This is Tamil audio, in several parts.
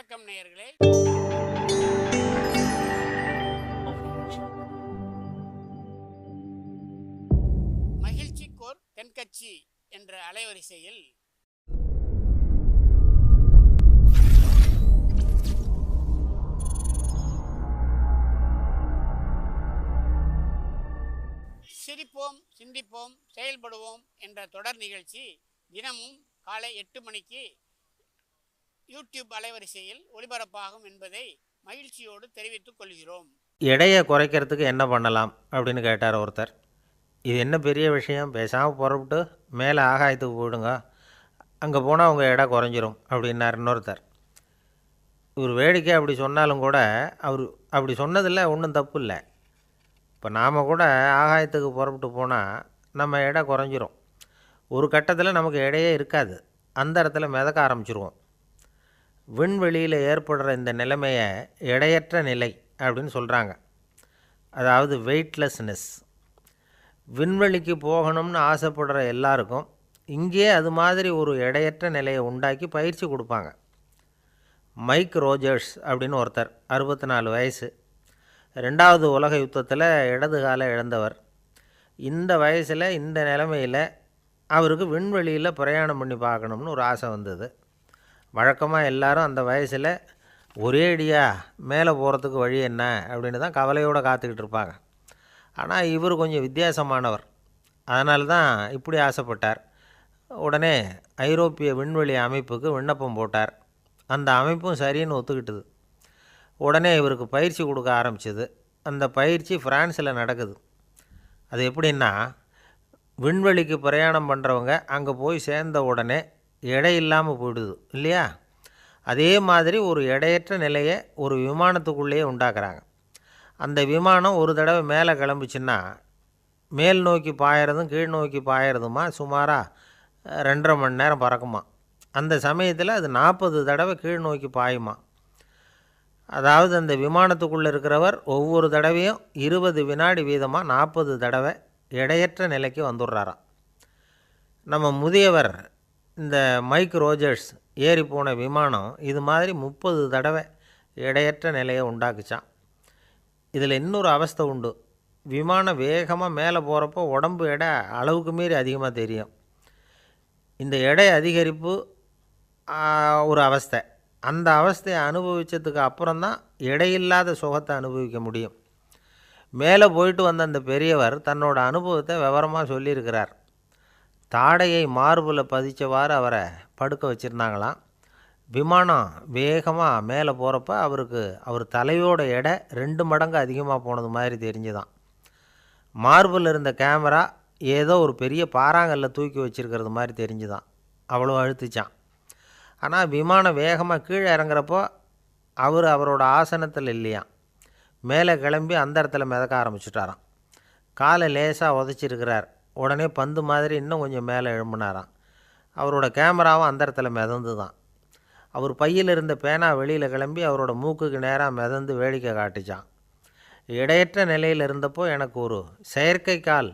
வணக்கம் நேயர்களே. மகிழ்ச்சிக்கோர் தென்கட்சி என்ற அலைவரிசையில் சிரிப்போம், சிந்திப்போம், செயல்படுவோம் என்ற தொடர் நிகழ்ச்சி தினமும் காலை 8 மணிக்கு யூடியூப் அலைவரிசையில் ஒளிபரப்பாகும் என்பதை மகிழ்ச்சியோடு தெரிவித்துக் கொள்கிறோம். எடையை குறைக்கிறதுக்கு என்ன பண்ணலாம் அப்படின்னு கேட்டார் ஒருத்தர். இது என்ன பெரிய விஷயம், பேசாமல் புறப்பட்டு மேலே ஆகாயத்துக்கு போயிடுங்க, அங்கே போனால் உங்கள் எடை குறைஞ்சிரும் அப்படின்னார் இன்னொருத்தர். இவர் வேடிக்கை அப்படி சொன்னாலும் கூட அவர் அப்படி சொன்னதில் ஒன்றும் தப்பு இல்லை. இப்போ நாம் கூட ஆகாயத்துக்கு புறப்பட்டு போனால் நம்ம எடை குறைஞ்சிரும். ஒரு கட்டத்தில் நமக்கு எடையே இருக்காது, அந்த இடத்துல மிதக்க ஆரம்பிச்சிருவோம். விண்வெளியில் ஏற்படுற இந்த நிலைமையை எடையற்ற நிலை அப்படின்னு சொல்கிறாங்க, அதாவது வெயிட்லெஸ்னஸ். விண்வெளிக்கு போகணும்னு ஆசைப்படுற எல்லாருக்கும் இங்கே அது மாதிரி ஒரு எடையற்ற நிலையை உண்டாக்கி பயிற்சி கொடுப்பாங்க. மைக் ரோஜர்ஸ் அப்படின்னு ஒருத்தர், 64 வயசு, 2வது உலக யுத்தத்தில் இடது காலை இழந்தவர். இந்த வயசில் இந்த நிலைமையில் அவருக்கு விண்வெளியில் பிரயாணம் பண்ணி பார்க்கணும்னு ஒரு ஆசை வந்தது. வழக்கமாக எல்லாரும் அந்த வயசில் ஒரே அடியாக மேலே போகிறதுக்கு வழி என்ன அப்படின்னு தான் கவலையோடு காத்துக்கிட்டு இருப்பாங்க. ஆனால் இவர் கொஞ்சம் வித்தியாசமானவர், அதனால தான் இப்படி ஆசைப்பட்டார். உடனே ஐரோப்பிய விண்வெளி அமைப்புக்கு விண்ணப்பம் போட்டார். அந்த அமைப்பும் சரின்னு ஒத்துக்கிட்டுது. உடனே இவருக்கு பயிற்சி கொடுக்க ஆரம்பிச்சிது. அந்த பயிற்சி ஃப்ரான்ஸில் நடக்குது. அது எப்படின்னா, விண்வெளிக்கு பிரயாணம் பண்ணுறவங்க அங்கே போய் சேர்ந்த உடனே எடை இல்லாமல் போயிடுது இல்லையா? அதே மாதிரி ஒரு எடையற்ற நிலையை ஒரு விமானத்துக்குள்ளேயே உண்டாக்குறாங்க. அந்த விமானம் ஒரு தடவை மேலே கிளம்பிச்சின்னா மேல் நோக்கி பாயறதும் கீழ் நோக்கி பாயறதுமா சுமாராக 2.5 மணி நேரம் பறக்குமா. அந்த சமயத்தில் அது 40 தடவை கீழ் நோக்கி பாயுமா. அதாவது அந்த விமானத்துக்குள்ளே இருக்கிறவர் ஒவ்வொரு தடவையும் 20 வினாடி வீதமாக 40 தடவை எடையற்ற நிலைக்கு வந்துடுறாராம். நம்ம முதியவர் இந்த மைக் ரோஜர்ஸ் ஏறி போன விமானம் இது மாதிரி 30 தடவை எடையற்ற நிலையை உண்டாக்குச்சான். இதில் இன்னொரு அவஸ்தை உண்டு. விமானம் வேகமாக மேலே போகிறப்போ உடம்பு எடை அளவுக்கு மீறி அதிகமாக தெரியும். இந்த எடை அதிகரிப்பு ஒரு அவஸ்தை. அந்த அவஸ்தையை அனுபவித்ததுக்கு அப்புறம்தான் எடையில்லாத சுகத்தை அனுபவிக்க முடியும். மேலே போயிட்டு வந்த அந்த பெரியவர் தன்னோட அனுபவத்தை விவரமாக சொல்லியிருக்கிறார். தாடையை மார்பில் பதித்தவாறு அவரை படுக்க வச்சுருந்தாங்களாம். விமானம் வேகமாக மேலே போகிறப்ப அவர் தலையோட எடை 2 மடங்கு அதிகமாக போனது மாதிரி தெரிஞ்சுதான். மார்பில் இருந்த கேமரா ஏதோ ஒரு பெரிய பாறாங்கல்ல தூக்கி வச்சுருக்கிறது மாதிரி தெரிஞ்சுதான். அவ்வளோ அழுத்துச்சான். ஆனால் விமானம் வேகமாக கீழே இறங்குறப்போ அவரோட ஆசனத்தில் இல்லையாம். மேலே கிளம்பி அந்த இடத்துல மிதக்க ஆரம்பிச்சுட்டாராம். காலை லேசாக உதச்சிருக்கிறார். உடனே பந்து மாதிரி இன்னும் கொஞ்சம் மேலே எழும்பினாராம். அவரோட கேமராவும் அந்த இடத்துல மிதந்து தான். அவர் பையில் இருந்த பேனா வெளியில் கிளம்பி அவரோட மூக்குக்கு நேராக மிதந்து வேடிக்கை காட்டுச்சான். எடையற்ற நிலையில் இருந்தப்போ எனக்கு ஒரு செயற்கை கால்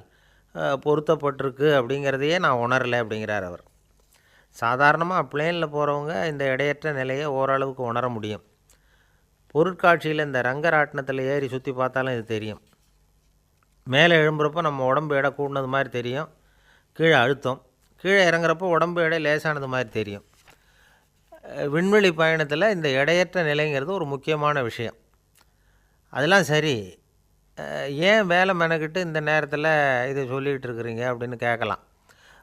பொருத்தப்பட்டிருக்கு அப்படிங்கிறதையே நான் உணரலை அப்படிங்கிறார் அவர். சாதாரணமாக பிளேனில் போகிறவங்க இந்த எடையற்ற நிலையை ஓரளவுக்கு உணர முடியும். பொருட்காட்சியில் இந்த ரங்கராட்டினத்தில் ஏறி சுற்றி பார்த்தாலும் இது தெரியும். மேலே எழும்புறப்போ நம்ம உடம்பு எடை கூடினது மாதிரி தெரியும். கீழே அழுத்தம், கீழே இறங்குறப்போ உடம்பு எடை லேசானது மாதிரி தெரியும். விண்வெளி பயணத்தில் இந்த எடையற்ற நிலைங்கிறது ஒரு முக்கியமான விஷயம். அதெல்லாம் சரி, ஏன் வேலை மெனக்கிட்டு இந்த நேரத்தில் இதை சொல்லிகிட்டு இருக்கிறீங்க அப்படின்னு கேட்கலாம்.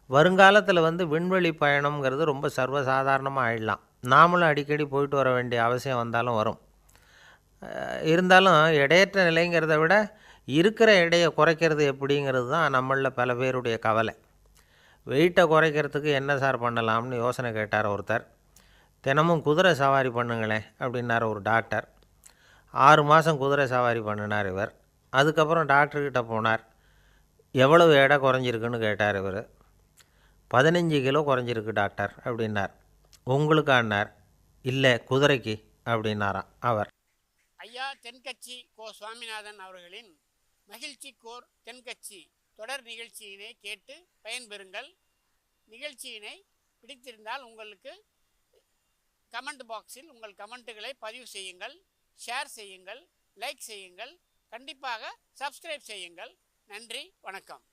வருங்காலத்தில் விண்வெளி பயணம்ங்கிறது ரொம்ப சர்வசாதாரணமாக ஆயிடலாம். நாமளும் அடிக்கடி போயிட்டு வர வேண்டிய அவசியம் வந்தாலும் வரும். இருந்தாலும் எடையற்ற நிலைங்கிறத விட இருக்கிற எடையை குறைக்கிறது எப்படிங்கிறது தான் நம்மளில் பல பேருடைய கவலை. வெயிட்டை குறைக்கிறதுக்கு என்ன சார் பண்ணலாம்னு யோசனை கேட்டார் ஒருத்தர். தினமும் குதிரை சவாரி பண்ணுங்களேன் அப்படின்னார் ஒரு டாக்டர். 6 மாதம் குதிரை சவாரி பண்ணினார் இவர். அதுக்கப்புறம் டாக்டர்கிட்ட போனார். எவ்வளவு எடை குறைஞ்சிருக்குன்னு கேட்டார் இவர். 15 கிலோ குறைஞ்சிருக்கு டாக்டர் அப்படின்னார். உங்களுக்கானார். இல்லை, குதிரைக்கு அப்படின்னாராம் அவர். ஐயா தென்கட்சி கோ சுவாமிநாதன் அவர்களின் மகிழ்ச்சிக்கோர் தென்கட்சி தொடர் நிகழ்ச்சியினை கேட்டு பயன்பெறுங்கள். நிகழ்ச்சியினை பிடித்திருந்தால் உங்களுக்கு கமெண்ட் பாக்ஸில் உங்கள் கமெண்ட்டுகளை பதிவு செய்யுங்கள், ஷேர் செய்யுங்கள், லைக் செய்யுங்கள், கண்டிப்பாக சப்ஸ்கிரைப் செய்யுங்கள். நன்றி, வணக்கம்.